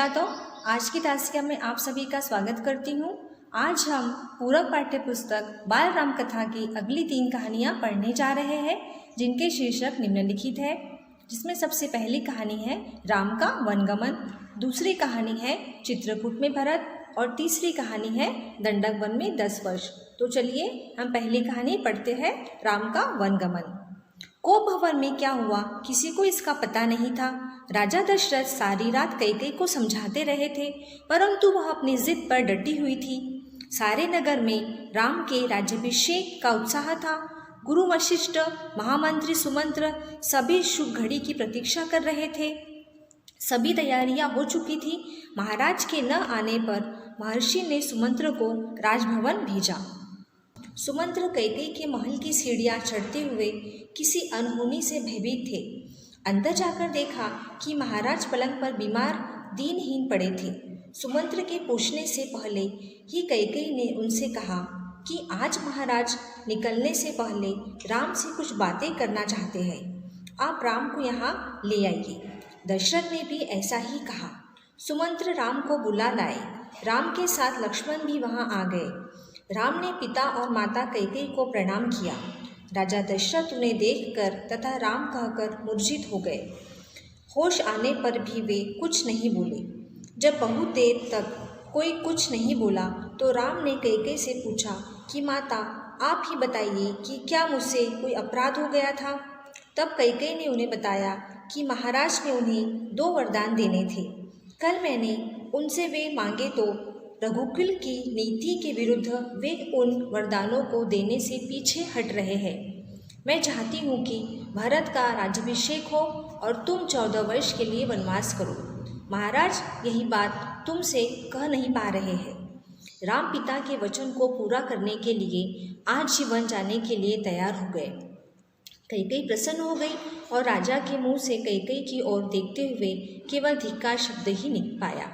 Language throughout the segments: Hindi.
छात्रों, आज की तासिका में आप सभी का स्वागत करती हूँ। आज हम पूरक पाठ्य पुस्तक बाल राम कथा की अगली 3 कहानियाँ पढ़ने जा रहे हैं, जिनके शीर्षक निम्नलिखित है। जिसमें सबसे पहली कहानी है राम का वनगमन, दूसरी कहानी है चित्रकूट में भरत और तीसरी कहानी है दंडक वन में 10 वर्ष। तो चलिए हम पहली कहानी पढ़ते हैं, राम का वनगमन। कोप भवन में क्या हुआ किसी को इसका पता नहीं था। राजा दशरथ सारी रात कैकेयी को समझाते रहे थे, परंतु वह अपनी जिद पर डटी हुई थी। सारे नगर में राम के राज्याभिषेक का उत्साह था। गुरु वशिष्ठ, महामंत्री सुमंत्र सभी शुभ घड़ी की प्रतीक्षा कर रहे थे। सभी तैयारियां हो चुकी थी। महाराज के न आने पर महर्षि ने सुमंत्र को राजभवन भेजा। सुमंत्र कैकेयी के महल की सीढ़ियां चढ़ते हुए किसी अनहोनी से भयभीत थे। अंदर जाकर देखा कि महाराज पलंग पर बीमार दीनहीन पड़े थे। सुमंत्र के पूछने से पहले ही कैकेयी ने उनसे कहा कि आज महाराज निकलने से पहले राम से कुछ बातें करना चाहते हैं, आप राम को यहाँ ले आइए। दशरथ ने भी ऐसा ही कहा। सुमंत्र राम को बुला लाए। राम के साथ लक्ष्मण भी वहाँ आ गए। राम ने पिता और माता कैकेयी को प्रणाम किया। राजा दशरथ उन्हें देखकर तथा राम कहकर मूर्छित हो गए। होश आने पर भी वे कुछ नहीं बोले। जब बहुत देर तक कोई कुछ नहीं बोला तो राम ने कैकेयी से पूछा कि माता, आप ही बताइए कि क्या मुझसे कोई अपराध हो गया था। तब कैकेयी ने उन्हें बताया कि महाराज ने उन्हें 2 वरदान देने थे। कल मैंने उनसे वे मांगे तो रघुकुल की नीति के विरुद्ध वे उन वरदानों को देने से पीछे हट रहे हैं। मैं चाहती हूँ कि भरत का राज्याभिषेक हो और तुम 14 वर्ष के लिए वनवास करो। महाराज यही बात तुमसे कह नहीं पा रहे हैं। राम पिता के वचन को पूरा करने के लिए आज ही वन जाने के लिए तैयार हो गए। कैकेयी प्रसन्न हो गई और राजा के मुंह से कैकेयी की ओर देखते हुए केवल धिक्कार शब्द ही निकल पाया।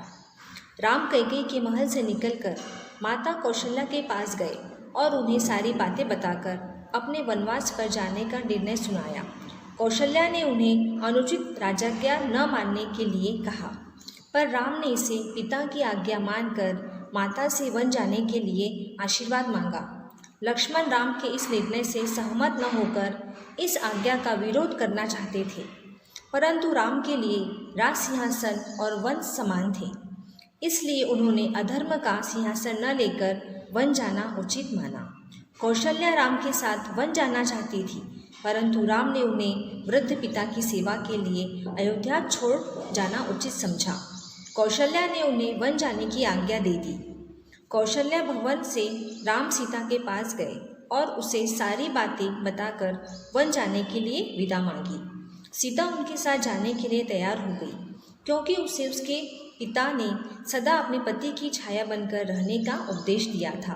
राम कैकेयी के महल से निकलकर माता कौशल्या के पास गए और उन्हें सारी बातें बताकर अपने वनवास पर जाने का निर्णय सुनाया। कौशल्या ने उन्हें अनुचित राजाज्ञा न मानने के लिए कहा, पर राम ने इसे पिता की आज्ञा मानकर माता से वन जाने के लिए आशीर्वाद मांगा। लक्ष्मण राम के इस निर्णय से सहमत न होकर इस आज्ञा का विरोध करना चाहते थे, परंतु राम के लिए राज सिंहासन और वन समान थे, इसलिए उन्होंने अधर्म का सिंहासन न लेकर वन जाना उचित माना। कौशल्या राम के साथ वन जाना चाहती थी, परंतु राम ने उन्हें वृद्ध पिता की सेवा के लिए अयोध्या छोड़ जाना उचित समझा। कौशल्या ने उन्हें वन जाने की आज्ञा दे दी। कौशल्या भवन से राम सीता के पास गए और उसे सारी बातें बताकर वन जाने के लिए विदा मांगी। सीता उनके साथ जाने के लिए तैयार हो गई, क्योंकि उसे उसके पिता ने सदा अपने पति की छाया बनकर रहने का उपदेश दिया था।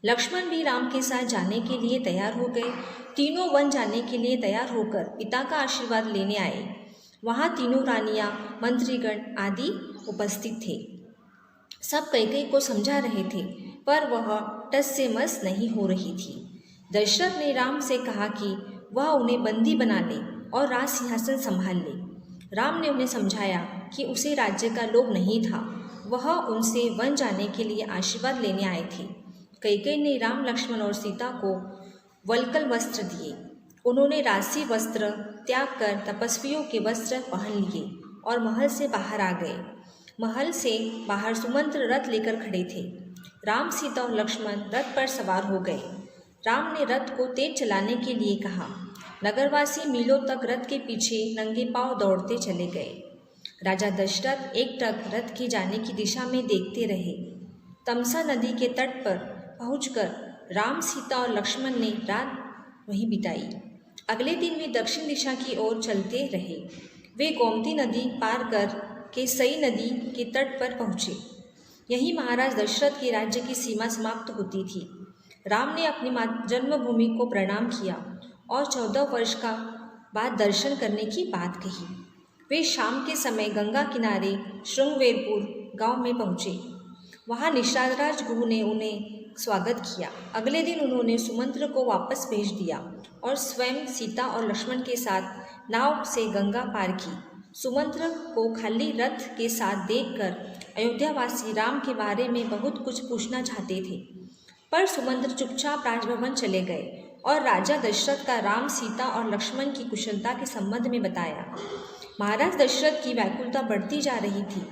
लक्ष्मण भी राम के साथ जाने के लिए तैयार हो गए। तीनों वन जाने के लिए तैयार होकर पिता का आशीर्वाद लेने आए। वहाँ तीनों रानियाँ, मंत्रीगण आदि उपस्थित थे। सब कैकेयी को समझा रहे थे, पर वह टस से मस नहीं हो रही थी। दशरथ ने राम से कहा कि वह उन्हें बंदी बना ले और राज सिंहासन संभाल ले। राम ने उन्हें समझाया कि उसे राज्य का लोभ नहीं था, वह उनसे वन जाने के लिए आशीर्वाद लेने आए थे। कैकेयी ने राम, लक्ष्मण और सीता को वल्कल वस्त्र दिए। उन्होंने राजसी वस्त्र त्याग कर तपस्वियों के वस्त्र पहन लिए और महल से बाहर आ गए। महल से बाहर सुमंत्र रथ लेकर खड़े थे। राम, सीता और लक्ष्मण रथ पर सवार हो गए। राम ने रथ को तेज चलाने के लिए कहा। नगरवासी मीलों तक रथ के पीछे नंगे पांव दौड़ते चले गए। राजा दशरथ एकटक रथ के जाने की दिशा में देखते रहे। तमसा नदी के तट पर पहुंचकर राम, सीता और लक्ष्मण ने रात वहीं बिताई। अगले दिन वे दक्षिण दिशा की ओर चलते रहे। वे गोमती नदी पार कर के सई नदी के तट पर पहुँचे। यहीं महाराज दशरथ के राज्य की सीमा समाप्त होती थी। राम ने अपनी जन्मभूमि को प्रणाम किया और 14 वर्ष का बाद दर्शन करने की बात कही। वे शाम के समय गंगा किनारे श्रृंगवेरपुर गांव में पहुँचे। वहाँ निषादराज गुरु ने उन्हें स्वागत किया। अगले दिन उन्होंने सुमंत्र को वापस भेज दिया और स्वयं सीता और लक्ष्मण के साथ नाव से गंगा पार की। सुमंत्र को खाली रथ के साथ देखकर अयोध्यावासी राम के बारे में बहुत कुछ पूछना चाहते थे, पर सुमंत्र चुपचाप राजभवन चले गए और राजा दशरथ का राम, सीता और लक्ष्मण की कुशलता के संबंध में बताया। महाराज दशरथ की व्याकुलता बढ़ती जा रही थी।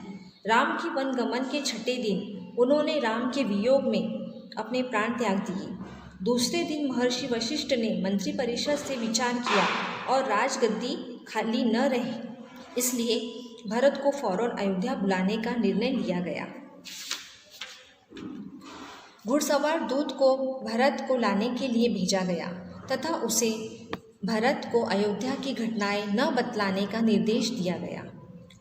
राम की वनगमन के छठे दिन उन्होंने राम के वियोग में अपने प्राण त्याग दिए। दूसरे दिन महर्षि वशिष्ठ ने मंत्रिपरिषद से विचार किया और राजगद्दी खाली न रहे, इसलिए भरत को फौरन अयोध्या बुलाने का निर्णय लिया गया। घुड़सवार दूत को भरत को लाने के लिए भेजा गया तथा उसे भरत को अयोध्या की घटनाएं न बतलाने का निर्देश दिया गया।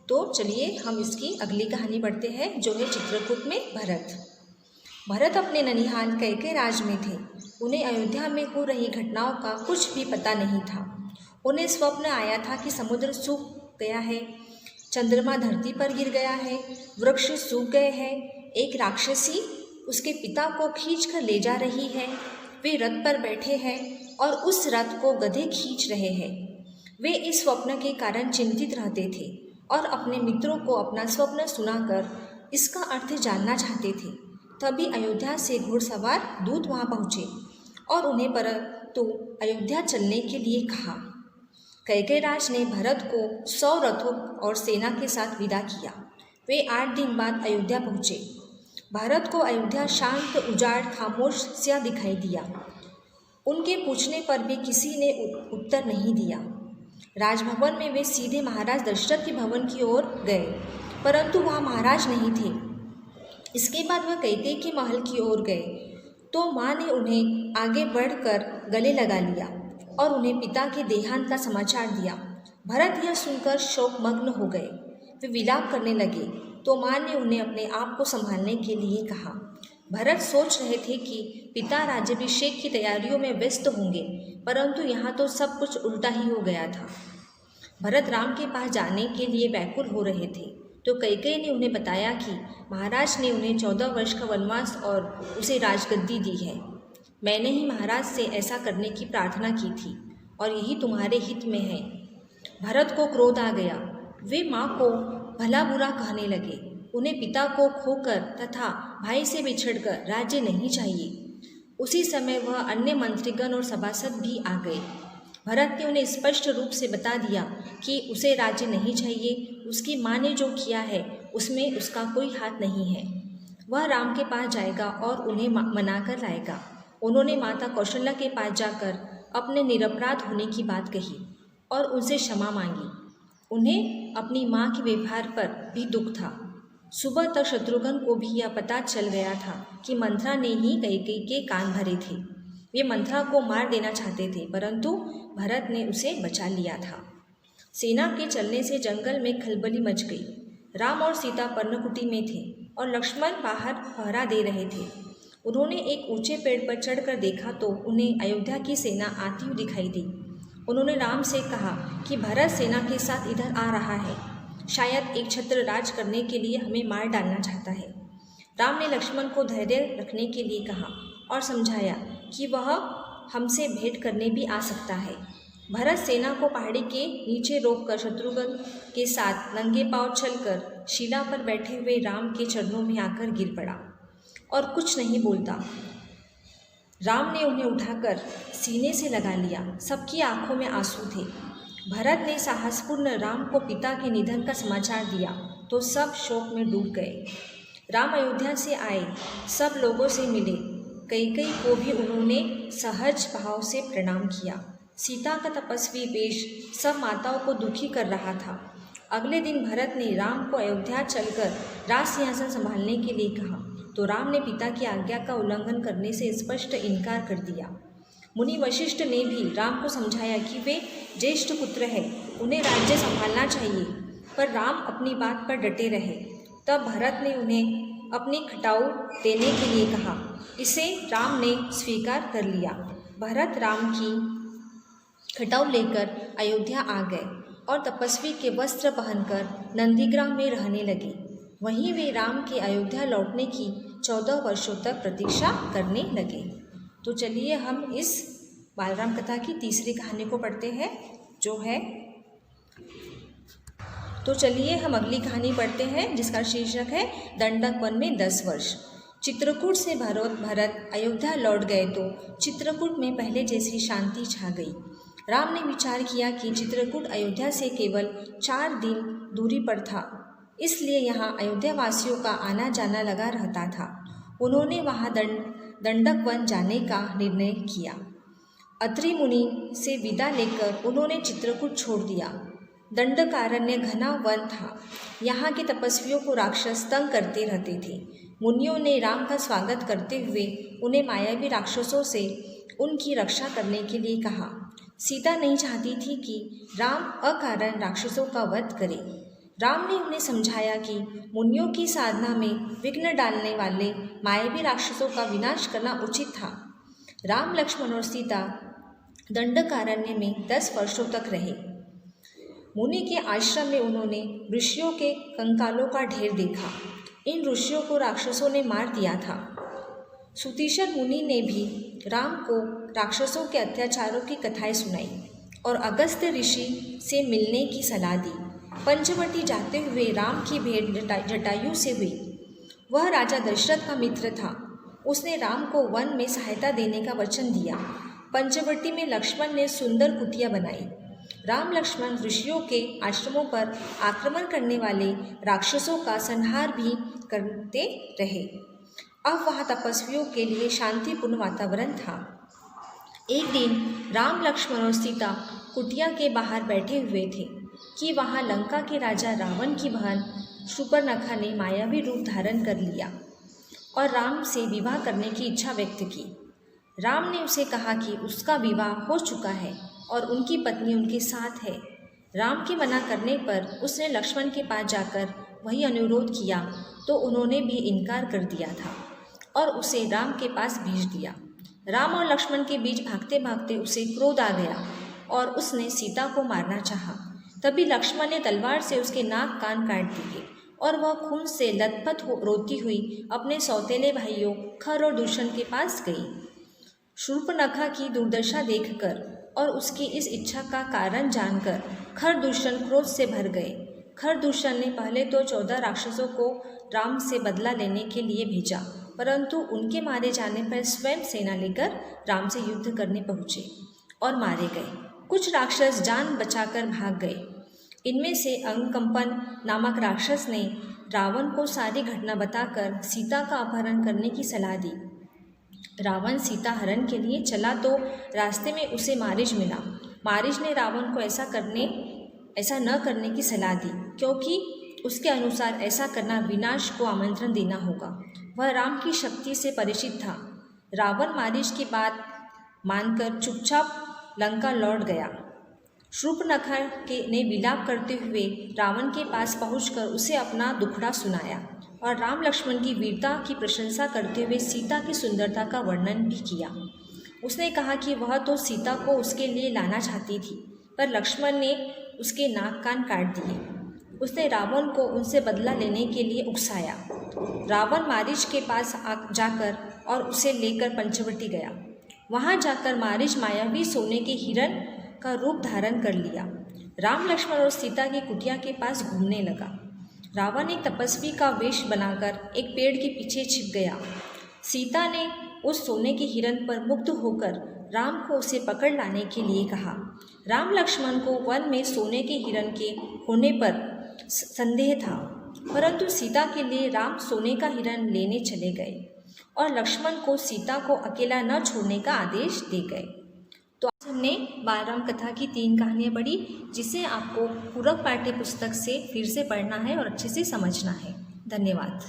तो चलिए हम इसकी अगली कहानी पढ़ते हैं, जो है चित्रकूट में भरत। भरत अपने ननिहाल कैकेय राज में थे। उन्हें अयोध्या में हो रही घटनाओं का कुछ भी पता नहीं था। उन्हें स्वप्न आया था कि समुद्र सूख गया है, चंद्रमा धरती पर गिर गया है, वृक्ष सूख गए हैं, एक राक्षसी उसके पिता को खींचकर ले जा रही है, वे रथ पर बैठे हैं और उस रथ को गधे खींच रहे हैं। वे इस स्वप्न के कारण चिंतित रहते थे और अपने मित्रों को अपना स्वप्न सुनाकर इसका अर्थ जानना चाहते थे। तभी अयोध्या से घुड़सवार दूत वहां पहुँचे और उन्हें परंतु अयोध्या चलने के लिए कहा। कैकेयराज ने भरत को 100 रथों और सेना के साथ विदा किया। वे 8 दिन बाद अयोध्या पहुँचे। भारत को अयोध्या शांत, उजाड़, खामोश सा दिखाई दिया। उनके पूछने पर भी किसी ने उत्तर नहीं दिया। राजभवन में वे सीधे महाराज दशरथ के भवन की ओर गए, परंतु वहाँ महाराज नहीं थे। इसके बाद वह कैकेयी के महल की ओर गए तो माँ ने उन्हें आगे बढ़कर गले लगा लिया और उन्हें पिता के देहांत का समाचार दिया। भरत यह सुनकर शोकमग्न हो गए। वे विलाप करने लगे तो माँ ने उन्हें अपने आप को संभालने के लिए कहा। भरत सोच रहे थे कि पिता राज्याभिषेक की तैयारियों में व्यस्त होंगे, परंतु यहाँ तो सब कुछ उल्टा ही हो गया था। भरत राम के पास जाने के लिए व्याकुल हो रहे थे तो कैकेयी ने उन्हें बताया कि महाराज ने उन्हें 14 वर्ष का वनवास और उसे राजगद्दी दी है। मैंने ही महाराज से ऐसा करने की प्रार्थना की थी और यही तुम्हारे हित में है। भरत को क्रोध आ गया। वे माँ को भला बुरा कहने लगे। उन्हें पिता को खोकर तथा भाई से बिछड़कर राज्य नहीं चाहिए। उसी समय वह अन्य मंत्रीगण और सभासद भी आ गए। भरत ने उन्हें स्पष्ट रूप से बता दिया कि उसे राज्य नहीं चाहिए। उसकी माँ ने जो किया है उसमें उसका कोई हाथ नहीं है। वह राम के पास जाएगा और उन्हें मनाकर लाएगा। उन्होंने माता कौशल्या के पास जाकर अपने निरपराध होने की बात कही और उनसे क्षमा मांगी। उन्हें अपनी माँ के व्यवहार पर भी दुख था। सुबह तक शत्रुघ्न को भी यह पता चल गया था कि मंथरा ने ही कैकेयी के कान भरे थे। वे मंथरा को मार देना चाहते थे, परंतु भरत ने उसे बचा लिया था। सेना के चलने से जंगल में खलबली मच गई। राम और सीता पर्णकुटी में थे और लक्ष्मण बाहर पहरा दे रहे थे। उन्होंने एक ऊंचे पेड़ पर चढ़कर देखा तो उन्हें अयोध्या की सेना आती हुई दिखाई दी। उन्होंने राम से कहा कि भरत सेना के साथ इधर आ रहा है, शायद एक छत्र राज करने के लिए हमें मार डालना चाहता है। राम ने लक्ष्मण को धैर्य रखने के लिए कहा और समझाया कि वह हमसे भेंट करने भी आ सकता है। भरत सेना को पहाड़ी के नीचे रोककर शत्रुघ्न के साथ नंगे पांव चलकर शिला पर बैठे हुए राम के चरणों में आकर गिर पड़ा और कुछ नहीं बोलता। राम ने उन्हें उठाकर सीने से लगा लिया। सबकी आंखों में आंसू थे। भरत ने साहसपूर्ण राम को पिता के निधन का समाचार दिया तो सब शोक में डूब गए। राम अयोध्या से आए, सब लोगों से मिले। कैकेयी को भी उन्होंने सहज भाव से प्रणाम किया। सीता का तपस्वी वेश सब माताओं को दुखी कर रहा था। अगले दिन भरत ने राम को अयोध्या चलकर राज सिंहासन संभालने के लिए कहा तो राम ने पिता की आज्ञा का उल्लंघन करने से स्पष्ट इनकार कर दिया। मुनि वशिष्ठ ने भी राम को समझाया कि वे ज्येष्ठ पुत्र हैं, उन्हें राज्य संभालना चाहिए, पर राम अपनी बात पर डटे रहे। तब भरत ने उन्हें अपनी खटाऊ देने के लिए कहा। इसे राम ने स्वीकार कर लिया। भरत राम की खटाऊ लेकर अयोध्या आ गए और तपस्वी के वस्त्र पहनकर नंदीग्राम में रहने लगे। वहीं वे राम के अयोध्या लौटने की 14 वर्षों तक प्रतीक्षा करने लगे। तो चलिए हम इस बालराम कथा की तीसरी कहानी को पढ़ते हैं, जो है तो चलिए हम अगली कहानी पढ़ते हैं, जिसका शीर्षक है दंडक वन में 10 वर्ष। चित्रकूट से भरत अयोध्या लौट गए तो चित्रकूट में पहले जैसी शांति छा गई। राम ने विचार किया कि चित्रकूट अयोध्या से केवल 4 दिन दूरी पर था, इसलिए यहाँ अयोध्या वासियों का आना जाना लगा रहता था। उन्होंने वहाँ दंडक वन जाने का निर्णय किया। अत्रि मुनि से विदा लेकर उन्होंने चित्रकूट छोड़ दिया। दंडकारण्य घना वन था। यहाँ के तपस्वियों को राक्षस तंग करते रहते थे। मुनियों ने राम का स्वागत करते हुए उन्हें मायावी राक्षसों से उनकी रक्षा करने के लिए कहा। सीता नहीं चाहती थी कि राम अकारण राक्षसों का वध करे। राम ने उन्हें समझाया कि मुनियों की साधना में विघ्न डालने वाले मायावी राक्षसों का विनाश करना उचित था। राम, लक्ष्मण और सीता दंडकारण्य में 10 वर्षों तक रहे। मुनि के आश्रम में उन्होंने ऋषियों के कंकालों का ढेर देखा। इन ऋषियों को राक्षसों ने मार दिया था। सुतीशर मुनि ने भी राम को राक्षसों के अत्याचारों की कथाएं सुनाई और अगस्त्य ऋषि से मिलने की सलाह दी। पंचवटी जाते हुए राम की भेंट जटायु से हुई। वह राजा दशरथ का मित्र था। उसने राम को वन में सहायता देने का वचन दिया। पंचवटी में लक्ष्मण ने सुंदर कुटिया बनाई। राम लक्ष्मण ऋषियों के आश्रमों पर आक्रमण करने वाले राक्षसों का संहार भी करते रहे। अब वहाँ तपस्वियों के लिए शांतिपूर्ण वातावरण था। एक दिन राम, लक्ष्मण और सीता कुटिया के बाहर बैठे हुए थे कि वहाँ लंका के राजा रावण की बहन शूर्पणखा ने मायावी रूप धारण कर लिया और राम से विवाह करने की इच्छा व्यक्त की। राम ने उसे कहा कि उसका विवाह हो चुका है और उनकी पत्नी उनके साथ है। राम के मना करने पर उसने लक्ष्मण के पास जाकर वही अनुरोध किया तो उन्होंने भी इनकार कर दिया था और उसे राम के पास भेज दिया। राम और लक्ष्मण के बीच भागते भागते उसे क्रोध आ गया और उसने सीता को मारना चाहा। तभी लक्ष्मण ने तलवार से उसके नाक कान काट दिए और वह खून से लथपथ रोती हुई अपने सौतेले भाइयों खर और दूषण के पास गई। शूर्पणखा की दुर्दशा देखकर और उसकी इस इच्छा का कारण जानकर खरदूषण क्रोध से भर गए। खरदूषण ने पहले तो 14 राक्षसों को राम से बदला लेने के लिए भेजा, परंतु उनके मारे जाने पर स्वयं सेना लेकर राम से युद्ध करने पहुँचे और मारे गए। कुछ राक्षस जान बचाकर भाग गए। इनमें से अंगकंपन नामक राक्षस ने रावण को सारी घटना बताकर सीता का अपहरण करने की सलाह दी। रावण सीता हरण के लिए चला तो रास्ते में उसे मारीच मिला। मारीच ने रावण को ऐसा न करने की सलाह दी, क्योंकि उसके अनुसार ऐसा करना विनाश को आमंत्रण देना होगा। वह राम की शक्ति से परिचित था। रावण मारीच की बात मानकर चुपचाप लंका लौट गया। शूर्पणखा ने विलाप करते हुए रावण के पास पहुंचकर उसे अपना दुखड़ा सुनाया और राम लक्ष्मण की वीरता की प्रशंसा करते हुए सीता की सुंदरता का वर्णन भी किया। उसने कहा कि वह तो सीता को उसके लिए लाना चाहती थी, पर लक्ष्मण ने उसके नाक कान काट दिए। उसने रावण को उनसे बदला लेने के लिए उकसाया। रावण मारीच के पास जाकर और उसे लेकर पंचवटी गया। वहाँ जाकर मारीच मायावी सोने के हिरण का रूप धारण कर लिया। राम, लक्ष्मण और सीता की कुटिया के पास घूमने लगा। रावण एक तपस्वी का वेश बनाकर एक पेड़ के पीछे छिप गया। सीता ने उस सोने के हिरण पर मुग्ध होकर राम को उसे पकड़ लाने के लिए कहा। राम लक्ष्मण को वन में सोने के हिरण के होने पर संदेह था, परंतु सीता के लिए राम सोने का हिरण लेने चले गए और लक्ष्मण को सीता को अकेला न छोड़ने का आदेश दे गए। तो आज हमने बाल राम कथा की 3 कहानियाँ पढ़ी, जिसे आपको पूरक पाठ्य पुस्तक से फिर से पढ़ना है और अच्छे से समझना है। धन्यवाद।